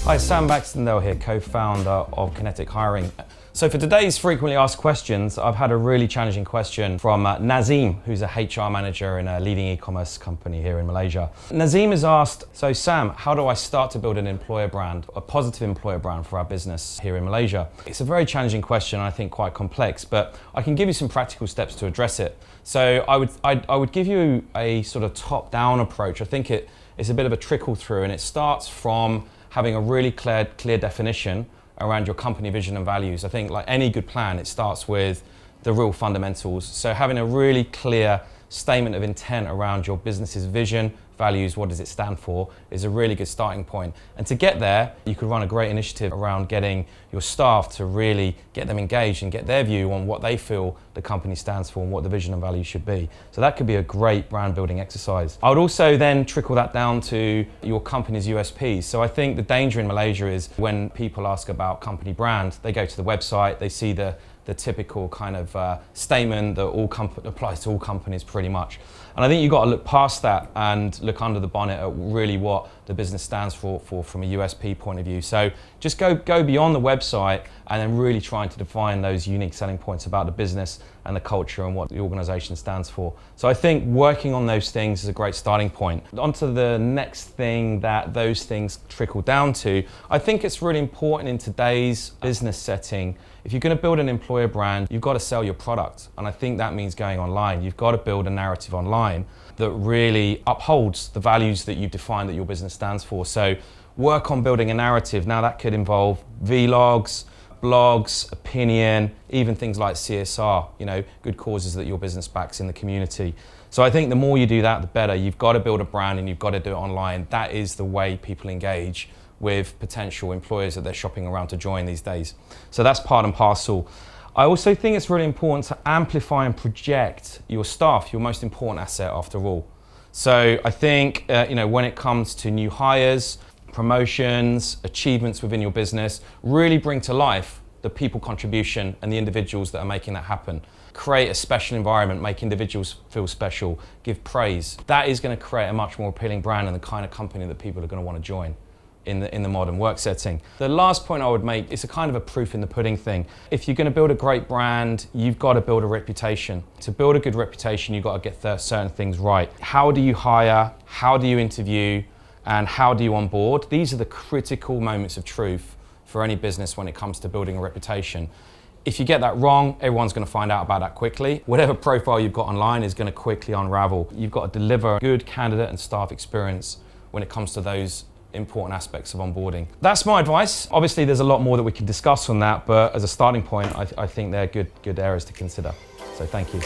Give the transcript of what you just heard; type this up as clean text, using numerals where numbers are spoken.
Hi, Sam Baxtendale here, co-founder of Kinetik Hiring. So for today's frequently asked questions, I've had a really challenging question from Nazim, who's a HR manager in a leading e-commerce company here in Malaysia. Nazim has asked, so Sam, how do I start to build an employer brand, a positive employer brand for our business here in Malaysia? It's a very challenging question, I think quite complex, but I can give you some practical steps to address it. So I would give you a sort of top-down approach. I think it's a bit of a trickle through, and it starts from having a really clear definition around your company vision and values. I think like any good plan, it starts with the real fundamentals. So having a really clear statement of intent around your business's vision, values, what does it stand for, is a really good starting point. And to get there, you could run a great initiative around getting your staff to really get them engaged and get their view on what they feel the company stands for and what the vision and values should be. So that could be a great brand building exercise. I would also then trickle that down to your company's USPs. So I think the danger in Malaysia is when people ask about company brand, they go to the website, they see the typical kind of statement that applies to all companies pretty much. And I think you've got to look past that and look under the bonnet at really what the business stands for from a USP point of view. So just go beyond the website and then really trying to define those unique selling points about the business and the culture and what the organization stands for. So I think working on those things is a great starting point. On to the next thing that those things trickle down to, I think it's really important in today's business setting. If you're going to build an employer brand, you've got to sell your product. And I think that means going online. You've got to build a narrative online that really upholds the values that you've defined that your business stands for. So work on building a narrative. Now that could involve vlogs, blogs, opinion, even things like CSR, good causes that your business backs in the community. So I think the more you do that, the better. You've got to build a brand and you've got to do it online. That is the way people engage with potential employers that they're shopping around to join these days. So that's part and parcel. I also think it's really important to amplify and project your staff, your most important asset after all. So I think when it comes to new hires, promotions, achievements within your business, really bring to life the people contribution and the individuals that are making that happen. Create a special environment, make individuals feel special, give praise. That is going to create a much more appealing brand and the kind of company that people are going to want to join in the modern work setting. The last point I would make is a kind of a proof in the pudding thing. If you're going to build a great brand, you've got to build a reputation. To build a good reputation, you've got to get certain things right. How do you hire? How do you interview? And how do you onboard? These are the critical moments of truth for any business when it comes to building a reputation. If you get that wrong, everyone's going to find out about that quickly. Whatever profile you've got online is going to quickly unravel. You've got to deliver good candidate and staff experience when it comes to those important aspects of onboarding. That's my advice. Obviously, there's a lot more that we can discuss on that, but as a starting point, I think they're good areas to consider. So thank you.